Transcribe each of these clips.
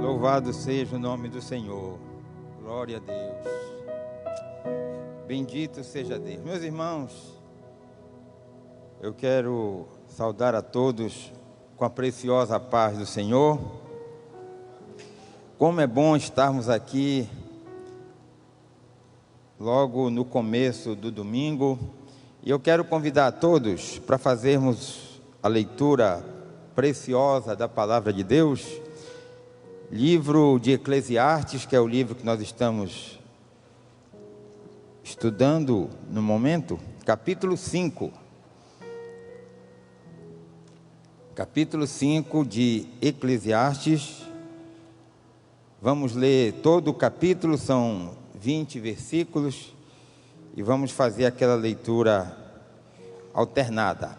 Louvado seja o nome do Senhor. Glória a Deus. Bendito seja Deus. Meus irmãos, eu quero saudar a todos com a preciosa paz do Senhor. Como é bom estarmos aqui logo no começo do domingo. E eu quero convidar a todos para fazermos a leitura preciosa da Palavra de Deus. Livro de Eclesiastes, que é o livro que nós estamos estudando no momento, capítulo 5. Capítulo 5 de Eclesiastes. Vamos ler todo o capítulo, são 20 versículos, e vamos fazer aquela leitura alternada.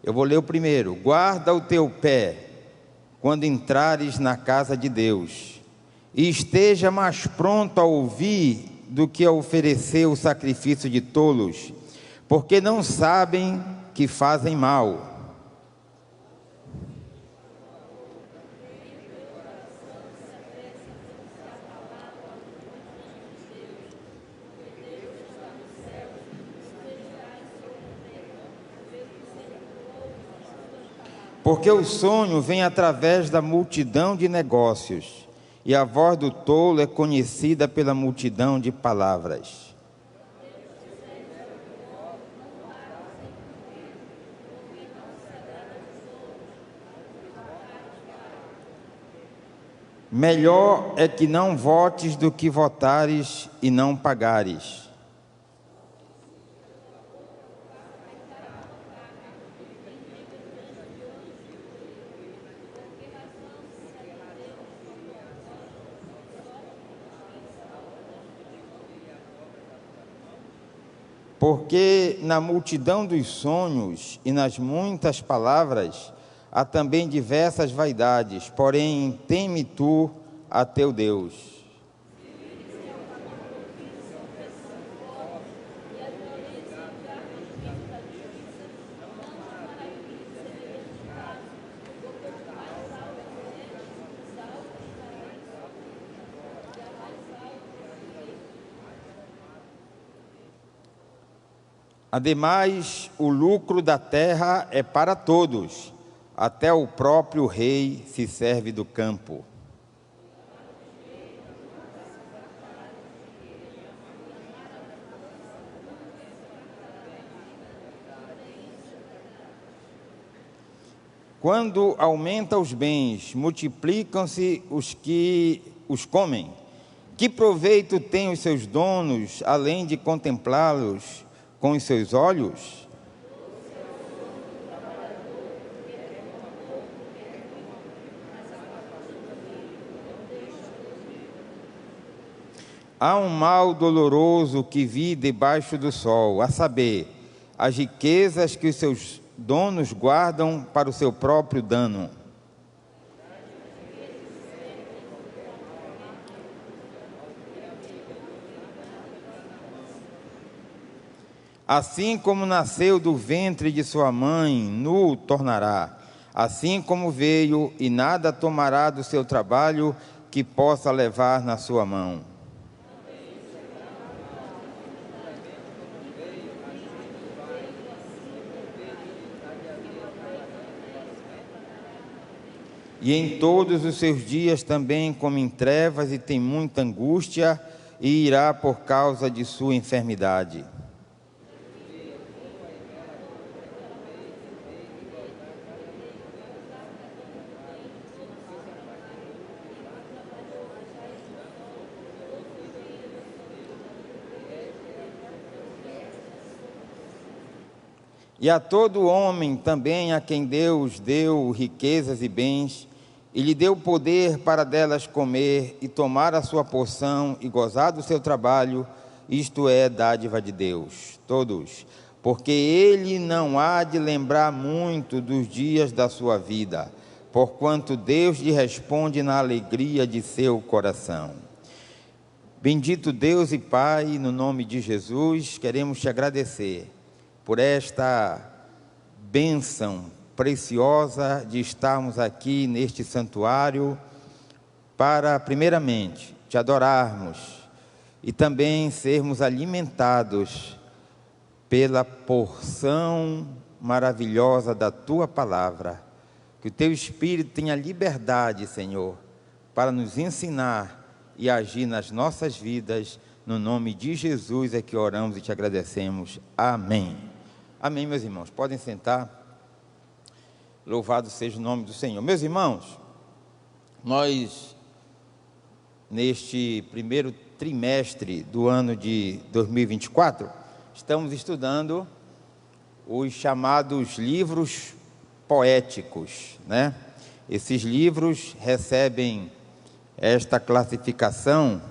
Eu vou ler o primeiro. Guarda o teu pé quando entrares na casa de Deus, e esteja mais pronto a ouvir do que a oferecer o sacrifício de tolos, porque não sabem que fazem mal. Porque o sonho vem através da multidão de negócios, e a voz do tolo é conhecida pela multidão de palavras. Melhor é que não votes do que votares e não pagares. Porque na multidão dos sonhos e nas muitas palavras há também diversas vaidades, porém teme tu a teu Deus. Ademais, o lucro da terra é para todos, até o próprio rei se serve do campo. Quando aumenta os bens, multiplicam-se os que os comem. Que proveito têm os seus donos, além de contemplá-los com os seus olhos? Há um mal doloroso que vi debaixo do sol, a saber, as riquezas que os seus donos guardam para o seu próprio dano. Assim como nasceu do ventre de sua mãe, nu o tornará. Assim como veio, e nada tomará do seu trabalho que possa levar na sua mão. E em todos os seus dias também come em trevas e tem muita angústia, e irá por causa de sua enfermidade. E a todo homem também a quem Deus deu riquezas e bens, e lhe deu poder para delas comer e tomar a sua porção e gozar do seu trabalho, isto é dádiva de Deus. Todos, porque ele não há de lembrar muito dos dias da sua vida, porquanto Deus lhe responde na alegria de seu coração. Bendito Deus e Pai, no nome de Jesus, queremos te agradecer por esta bênção preciosa de estarmos aqui neste santuário para, primeiramente, te adorarmos e também sermos alimentados pela porção maravilhosa da Tua Palavra. Que o Teu Espírito tenha liberdade, Senhor, para nos ensinar e agir nas nossas vidas. No nome de Jesus é que oramos e te agradecemos. Amém. Amém, meus irmãos. Podem sentar. Louvado seja o nome do Senhor. Meus irmãos, nós, neste primeiro trimestre do ano de 2024, estamos estudando os chamados livros poéticos, né? Esses livros recebem esta classificação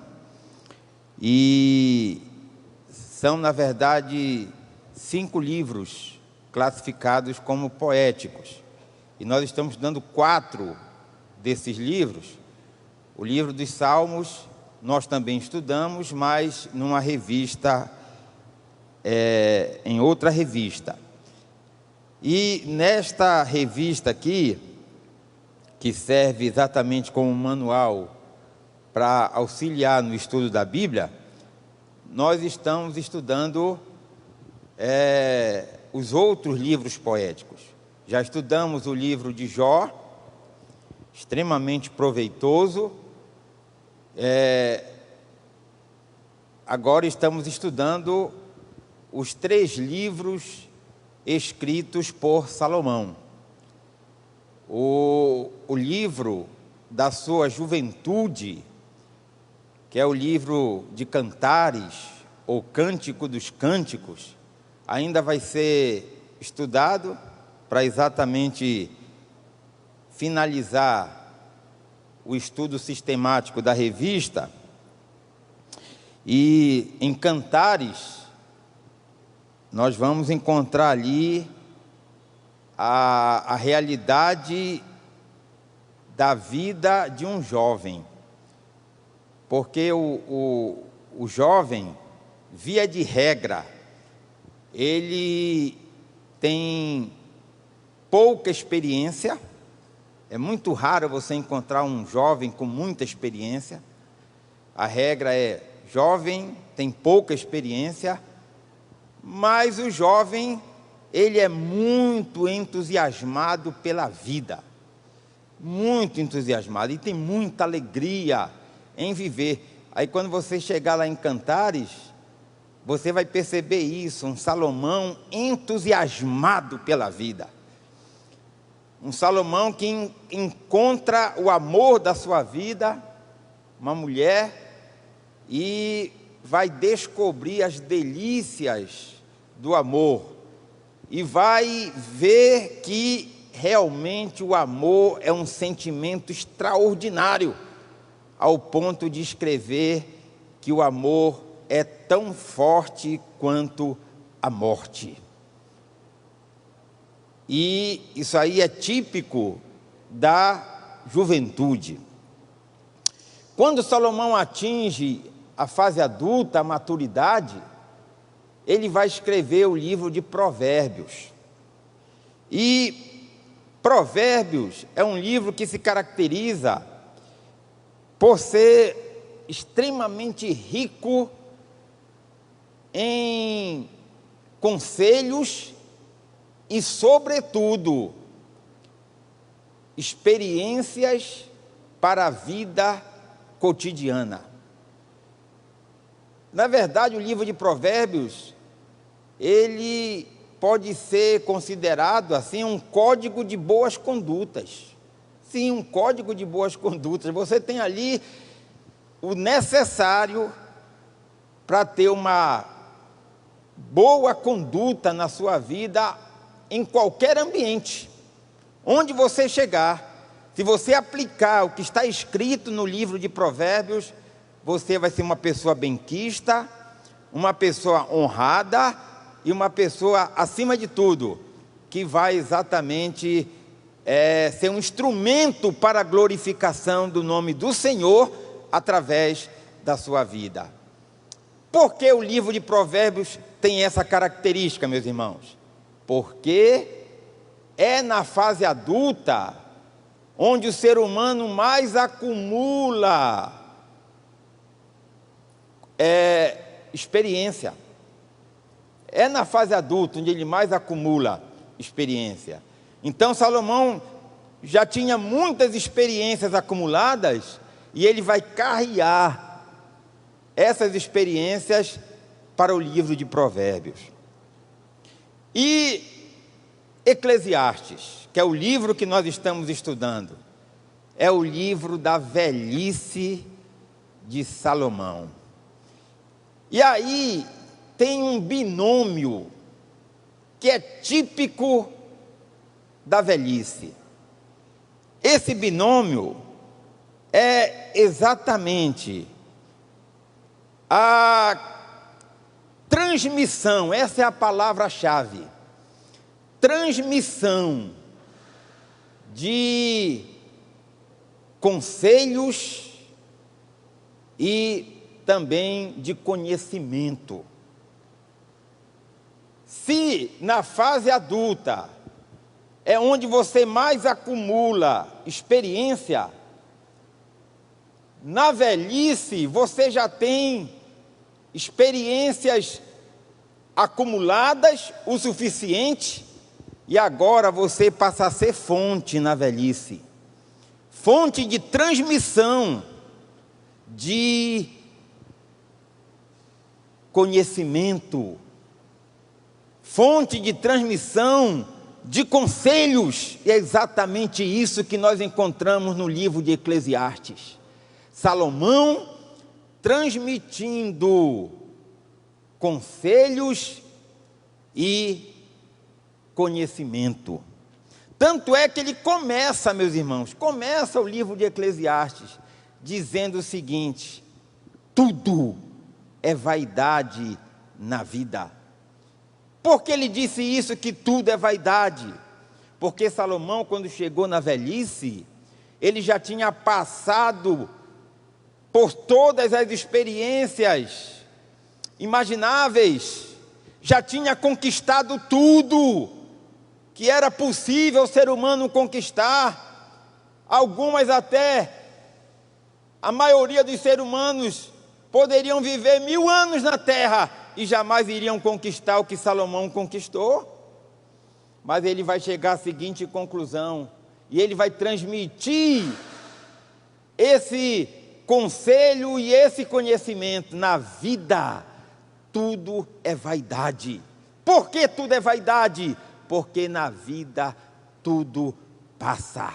e são, na verdade, 5 livros classificados como poéticos. E nós estamos estudando 4 desses livros. O livro dos Salmos nós também estudamos, mas numa revista, em outra revista. E nesta revista aqui, que serve exatamente como manual para auxiliar no estudo da Bíblia, nós estamos estudando os outros livros poéticos. Já estudamos o livro de Jó, extremamente proveitoso. Agora estamos estudando os 3 livros escritos por Salomão. O livro da sua juventude, que é o livro de Cantares, ou Cântico dos Cânticos, ainda vai ser estudado para exatamente finalizar o estudo sistemático da revista. E em Cantares, nós vamos encontrar ali a realidade da vida de um jovem. Porque o jovem, via de regra, ele tem pouca experiência. É muito raro você encontrar um jovem com muita experiência. A regra é: jovem tem pouca experiência, mas o jovem, ele é muito entusiasmado pela vida, muito entusiasmado, e tem muita alegria em viver. Aí quando você chegar lá em Cantares, você vai perceber isso, um Salomão entusiasmado pela vida. Um Salomão que encontra o amor da sua vida, uma mulher, e vai descobrir as delícias do amor. E vai ver que realmente o amor é um sentimento extraordinário, ao ponto de escrever que o amor é tão forte quanto a morte. E isso aí é típico da juventude. Quando Salomão atinge a fase adulta, a maturidade, ele vai escrever o livro de Provérbios. E Provérbios é um livro que se caracteriza por ser extremamente rico em conselhos e, sobretudo, experiências para a vida cotidiana. Na verdade, o livro de Provérbios, ele pode ser considerado assim um código de boas condutas. Sim, um código de boas condutas. Você tem ali o necessário para ter uma boa conduta na sua vida em qualquer ambiente. Onde você chegar, se você aplicar o que está escrito no livro de Provérbios, você vai ser uma pessoa benquista, uma pessoa honrada e uma pessoa, acima de tudo, que vai exatamente ser um instrumento para a glorificação do nome do Senhor através da sua vida. Por que o livro de Provérbios tem essa característica, meus irmãos? Porque é na fase adulta onde o ser humano mais acumula experiência. É na fase adulta onde ele mais acumula experiência. Então Salomão já tinha muitas experiências acumuladas e ele vai carregar essas experiências para o livro de Provérbios. E Eclesiastes, que é o livro que nós estamos estudando, é o livro da velhice de Salomão. E aí tem um binômio que é típico da velhice. Esse binômio é exatamente a transmissão, essa é a palavra-chave, transmissão de conselhos e também de conhecimento. Se na fase adulta é onde você mais acumula experiência, na velhice você já tem experiências acumuladas o suficiente e agora você passa a ser fonte na velhice, fonte de transmissão de conhecimento, fonte de transmissão de conselhos. E é exatamente isso que nós encontramos no livro de Eclesiastes. Salomão transmitindo conselhos e conhecimento. Tanto é que ele começa, meus irmãos, começa o livro de Eclesiastes dizendo o seguinte: tudo é vaidade na vida. Por que ele disse isso, que tudo é vaidade? Porque Salomão, quando chegou na velhice, ele já tinha passado por todas as experiências imagináveis, já tinha conquistado tudo que era possível o ser humano conquistar, algumas até, a maioria dos seres humanos poderiam viver 1000 anos na terra e jamais iriam conquistar o que Salomão conquistou. Mas ele vai chegar à seguinte conclusão, e ele vai transmitir esse conselho e esse conhecimento: na vida tudo é vaidade. Por que tudo é vaidade? Porque na vida tudo passa.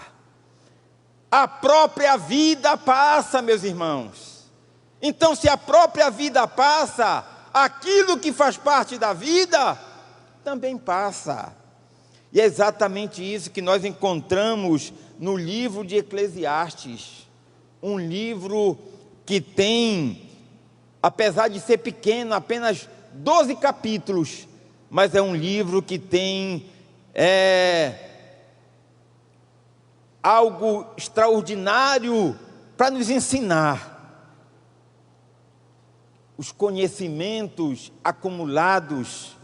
A própria vida passa, meus irmãos. Então, se a própria vida passa, aquilo que faz parte da vida também passa. E é exatamente isso que nós encontramos no livro de Eclesiastes. Um livro que tem, apesar de ser pequeno, apenas 12 capítulos, mas é um livro que tem algo extraordinário para nos ensinar. Os conhecimentos acumulados,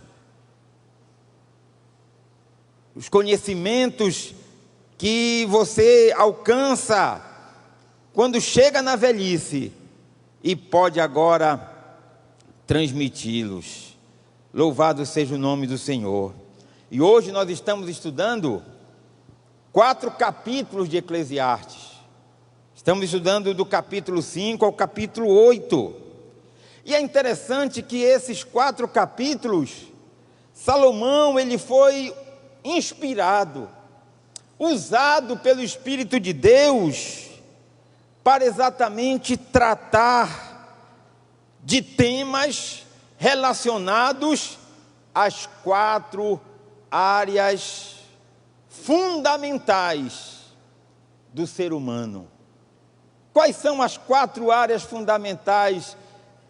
os conhecimentos que você alcança quando chega na velhice e pode agora transmiti-los. Louvado seja o nome do Senhor. E hoje nós estamos estudando 4 capítulos de Eclesiastes. Estamos estudando do capítulo 5 ao capítulo 8. E é interessante que esses 4 capítulos, Salomão, ele foi inspirado, usado pelo Espírito de Deus para exatamente tratar de temas relacionados às 4 áreas fundamentais do ser humano. Quais são as 4 áreas fundamentais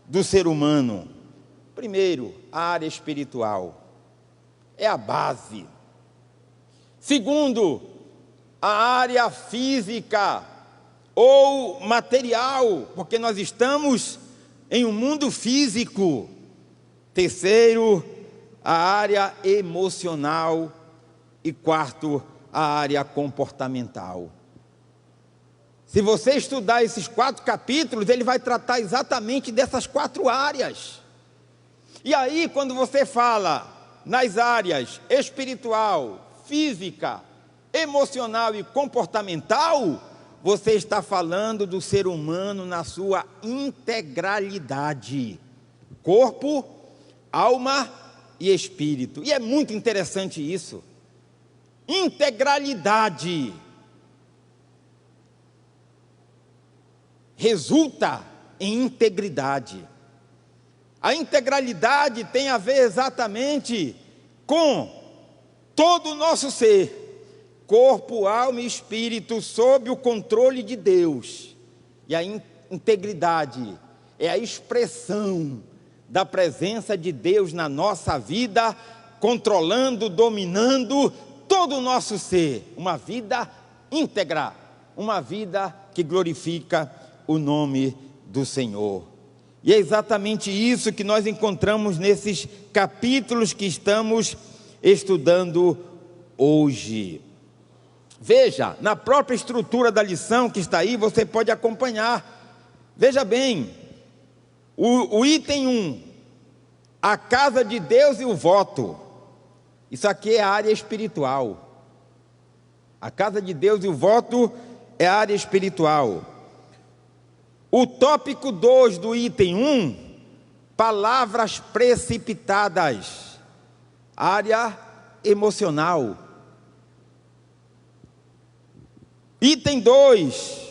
do ser humano? Primeiro, a área espiritual, é a base. Segundo, a área física ou material, porque nós estamos em um mundo físico. Terceiro, a área emocional. E quarto, a área comportamental. Se você estudar esses 4 capítulos, ele vai tratar exatamente dessas 4 áreas. E aí, quando você fala nas áreas espiritual, física, emocional e comportamental, você está falando do ser humano na sua integralidade: corpo, alma e espírito. E é muito interessante isso. Integralidade resulta em integridade. A integralidade tem a ver exatamente com todo o nosso ser, corpo, alma e espírito, sob o controle de Deus. E a integridade é a expressão da presença de Deus na nossa vida, controlando, dominando todo o nosso ser. Uma vida íntegra, uma vida que glorifica o nome do Senhor. E é exatamente isso que nós encontramos nesses capítulos que estamos estudando hoje. Veja, na própria estrutura da lição que está aí, você pode acompanhar. Veja bem, o item 1, a casa de Deus e o voto. Isso aqui é a área espiritual. A casa de Deus e o voto é a área espiritual. O tópico 2 do item 1, palavras precipitadas, área emocional. Item 2,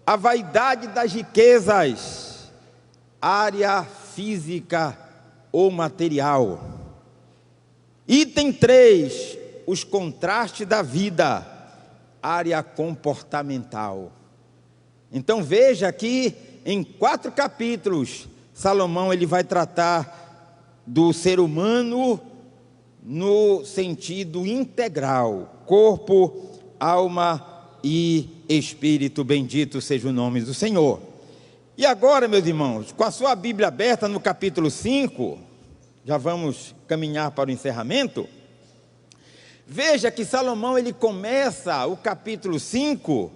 a vaidade das riquezas, área física ou material. Item 3, os contrastes da vida, área comportamental. Então veja que em 4 capítulos, Salomão ele vai tratar do ser humano no sentido integral, corpo, alma e espírito. Bendito seja o nome do Senhor. E agora, meus irmãos, com a sua Bíblia aberta no capítulo 5, já vamos caminhar para o encerramento. Veja que Salomão ele começa o capítulo 5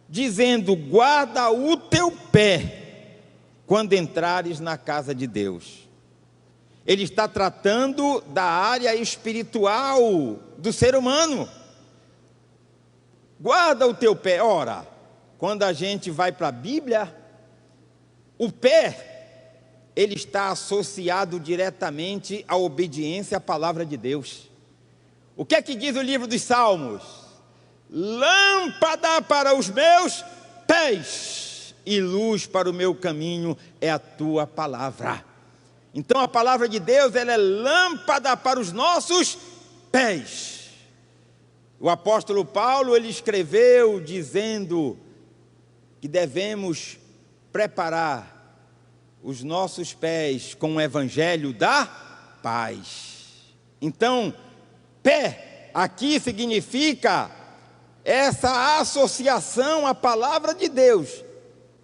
dizendo: guarda o teu pé quando entrares na casa de Deus. Ele está tratando da área espiritual do ser humano. Guarda o teu pé. Ora, quando a gente vai para a Bíblia, o pé, ele está associado diretamente à obediência à palavra de Deus. O que é que diz o livro dos Salmos? Lâmpada para os meus pés e luz para o meu caminho é a tua palavra. Então a palavra de Deus, ela é lâmpada para os nossos pés. O apóstolo Paulo, ele escreveu dizendo que devemos preparar os nossos pés com o evangelho da paz. Então, pé aqui significa essa associação à palavra de Deus.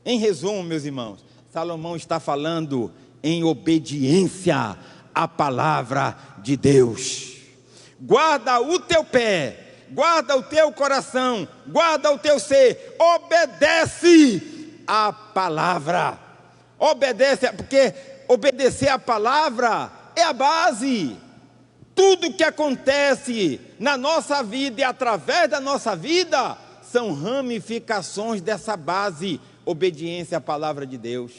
Em resumo, meus irmãos, Salomão está falando em obediência à palavra de Deus. Guarda o teu pé, guarda o teu coração, guarda o teu ser, obedece à palavra. Obedece, porque obedecer à palavra é a base. Tudo que acontece na nossa vida e através da nossa vida são ramificações dessa base, obediência à palavra de Deus.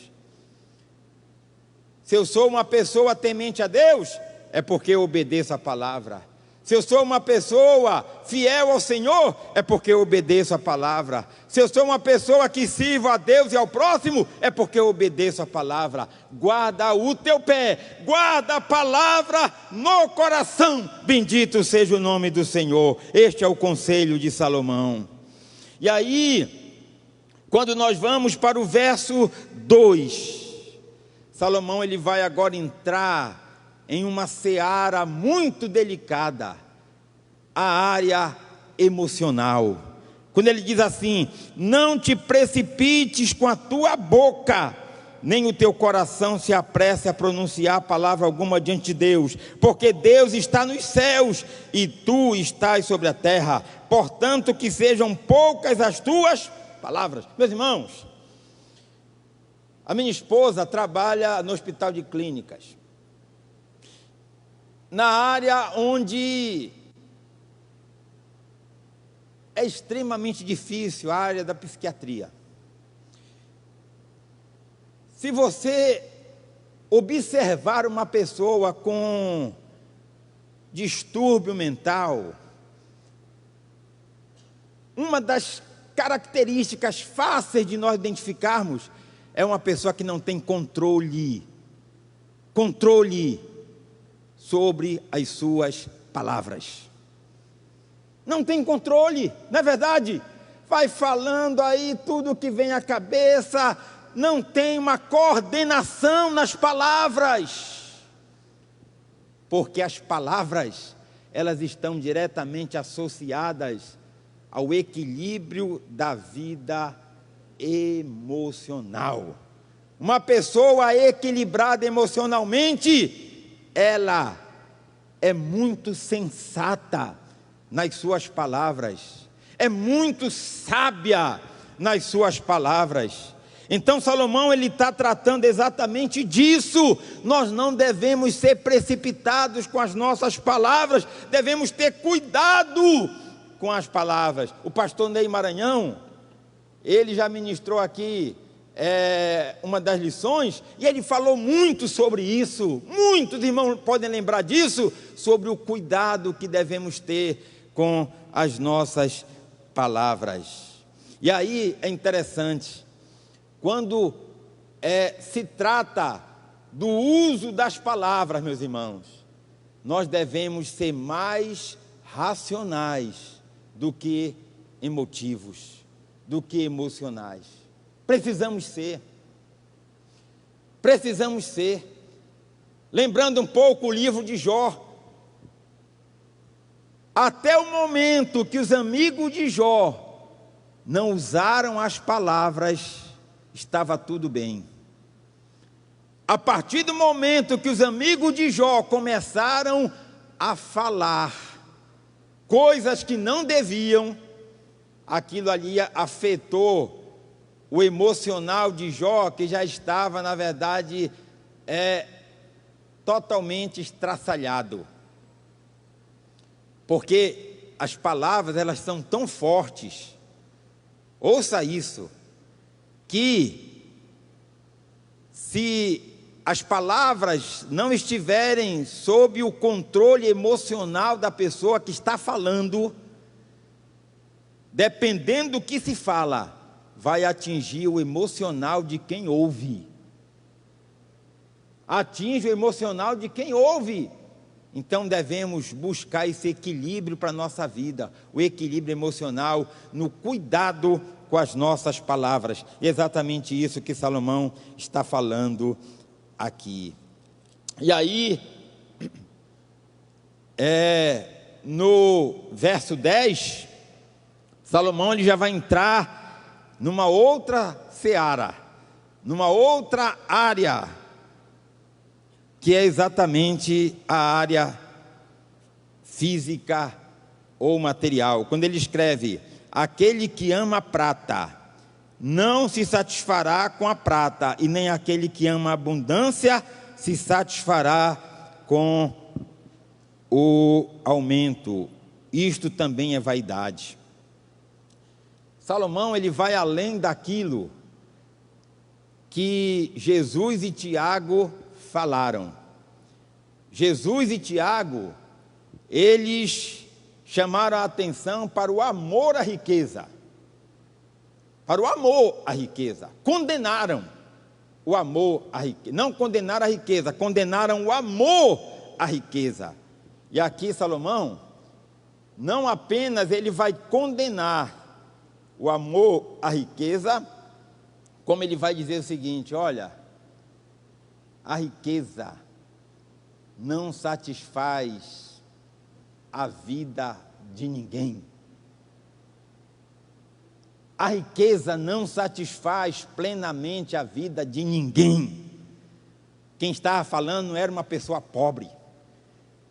Se eu sou uma pessoa temente a Deus, é porque eu obedeço à palavra. Se eu sou uma pessoa fiel ao Senhor, é porque eu obedeço à palavra. Se eu sou uma pessoa que sirvo a Deus e ao próximo, é porque eu obedeço à palavra. Guarda o teu pé, guarda a palavra no coração. Bendito seja o nome do Senhor. Este é o conselho de Salomão. E aí, quando nós vamos para o verso 2, Salomão ele vai agora entrar em uma seara muito delicada, a área emocional. Quando ele diz assim: não te precipites com a tua boca, nem o teu coração se apresse a pronunciar palavra alguma diante de Deus, porque Deus está nos céus e tu estás sobre a terra. Portanto, que sejam poucas as tuas palavras. Meus irmãos, a minha esposa trabalha no Hospital de Clínicas, na área onde é extremamente difícil, a área da psiquiatria. Se você observar uma pessoa com distúrbio mental, uma das características fáceis de nós identificarmos é uma pessoa que não tem controle sobre as suas palavras. Não tem controle, não é verdade? Vai falando aí tudo que vem à cabeça, não tem uma coordenação nas palavras. Porque as palavras, elas estão diretamente associadas ao equilíbrio da vida emocional. Uma pessoa equilibrada emocionalmente, ela é muito sensata nas suas palavras, é muito sábia nas suas palavras. Então Salomão, ele está tratando exatamente disso. Nós não devemos ser precipitados com as nossas palavras, devemos ter cuidado com as palavras. O pastor Ney Maranhão, ele já ministrou aqui uma das lições, e ele falou muito sobre isso. Muitos irmãos podem lembrar disso, sobre o cuidado que devemos ter com as nossas palavras. E aí é interessante, quando se trata do uso das palavras, meus irmãos, nós devemos ser mais racionais do que emotivos, do que emocionais. Precisamos ser. Lembrando um pouco o livro de Jó, até o momento que os amigos de Jó não usaram as palavras, estava tudo bem. A partir do momento que os amigos de Jó começaram a falar coisas que não deviam, aquilo ali afetou o emocional de Jó, que já estava, na verdade, totalmente estraçalhado. Porque as palavras, elas são tão fortes, ouça isso, que se as palavras não estiverem sob o controle emocional da pessoa que está falando, dependendo do que se fala, vai atingir o emocional de quem ouve. Atinge o emocional de quem ouve. Então devemos buscar esse equilíbrio para a nossa vida, o equilíbrio emocional, no cuidado com as nossas palavras. E é exatamente isso que Salomão está falando aqui. E aí, no verso 10, Salomão ele já vai entrar numa outra seara, numa outra área, que é exatamente a área física ou material. Quando ele escreve: aquele que ama a prata não se satisfará com a prata, e nem aquele que ama a abundância se satisfará com o aumento. Isto também é vaidade. Salomão ele vai além daquilo que Jesus e Tiago falaram. Jesus e Tiago, eles chamaram a atenção para o amor à riqueza. Para o amor à riqueza. Condenaram o amor à riqueza. Não condenaram a riqueza, condenaram o amor à riqueza. E aqui Salomão, não apenas ele vai condenar o amor à riqueza, como ele vai dizer o seguinte: olha, a riqueza não satisfaz a vida de ninguém. A riqueza não satisfaz plenamente a vida de ninguém. Quem estava falando não era uma pessoa pobre.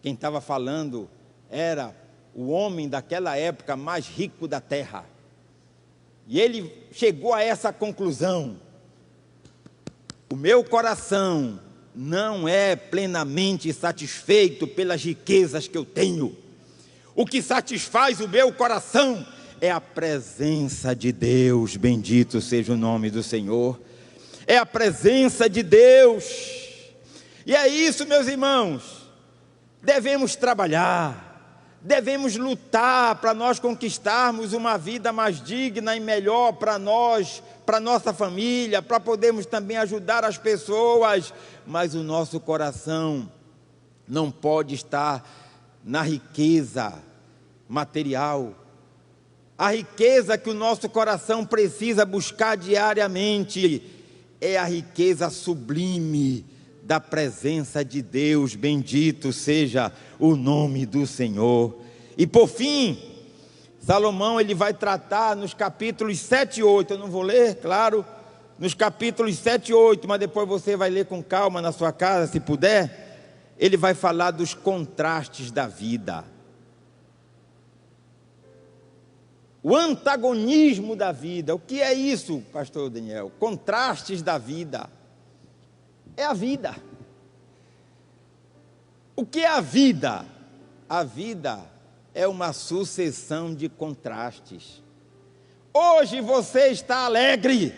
Quem estava falando era o homem daquela época mais rico da terra. E ele chegou a essa conclusão: o meu coração não é plenamente satisfeito pelas riquezas que eu tenho. O que satisfaz o meu coração é a presença de Deus, bendito seja o nome do Senhor. É a presença de Deus. E é isso, meus irmãos, devemos trabalhar, devemos lutar para nós conquistarmos uma vida mais digna e melhor para nós, para nossa família, para podermos também ajudar as pessoas, mas o nosso coração não pode estar na riqueza material. A riqueza que o nosso coração precisa buscar diariamente é a riqueza sublime da presença de Deus, bendito seja o nome do Senhor. E por fim, Salomão ele vai tratar nos capítulos 7 e 8, eu não vou ler, claro, nos capítulos 7 e 8, mas depois você vai ler com calma na sua casa, se puder. Ele vai falar dos contrastes da vida, o antagonismo da vida. O que é isso, pastor Daniel? Contrastes da vida. É a vida. O que é a vida? A vida é uma sucessão de contrastes. Hoje você está alegre,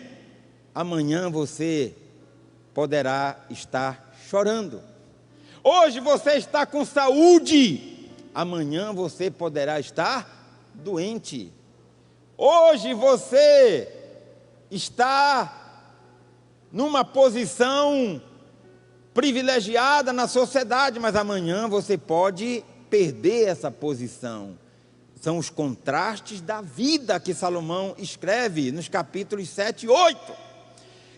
amanhã você poderá estar chorando. Hoje você está com saúde, amanhã você poderá estar doente. Hoje você está numa posição privilegiada na sociedade, mas amanhã você pode perder essa posição. São os contrastes da vida que Salomão escreve nos capítulos 7 e 8.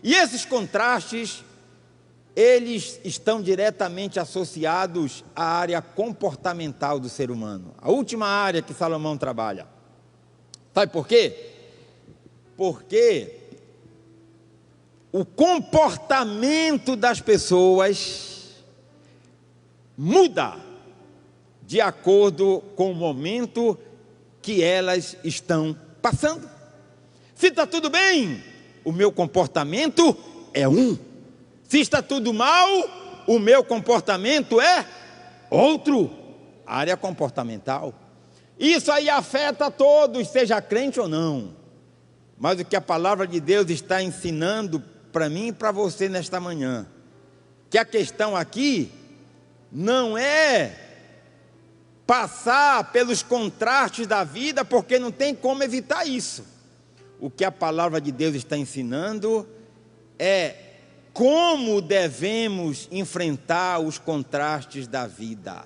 E esses contrastes, eles estão diretamente associados à área comportamental do ser humano, a última área que Salomão trabalha. Sabe por quê? Porque o comportamento das pessoas muda de acordo com o momento que elas estão passando. Se está tudo bem, o meu comportamento é um. Se está tudo mal, o meu comportamento é outro. Área comportamental. Isso aí afeta a todos, seja crente ou não. Mas o que a palavra de Deus está ensinando para mim e para você nesta manhã, que a questão aqui não é passar pelos contrastes da vida, porque não tem como evitar isso. O que a palavra de Deus está ensinando é como devemos enfrentar os contrastes da vida.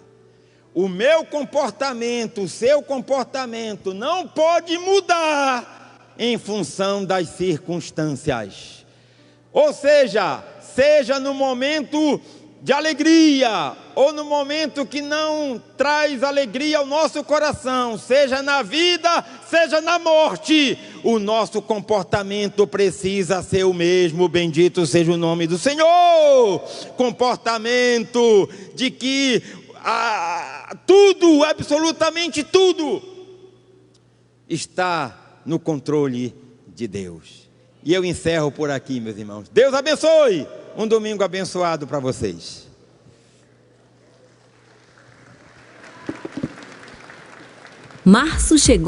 O meu comportamento, o seu comportamento não pode mudar em função das circunstâncias. Ou seja, seja no momento de alegria, ou no momento que não traz alegria ao nosso coração, seja na vida, seja na morte, o nosso comportamento precisa ser o mesmo, bendito seja o nome do Senhor. Comportamento de que tudo, absolutamente tudo, está no controle de Deus. E eu encerro por aqui, meus irmãos. Deus abençoe. Um domingo abençoado para vocês. Março chegou.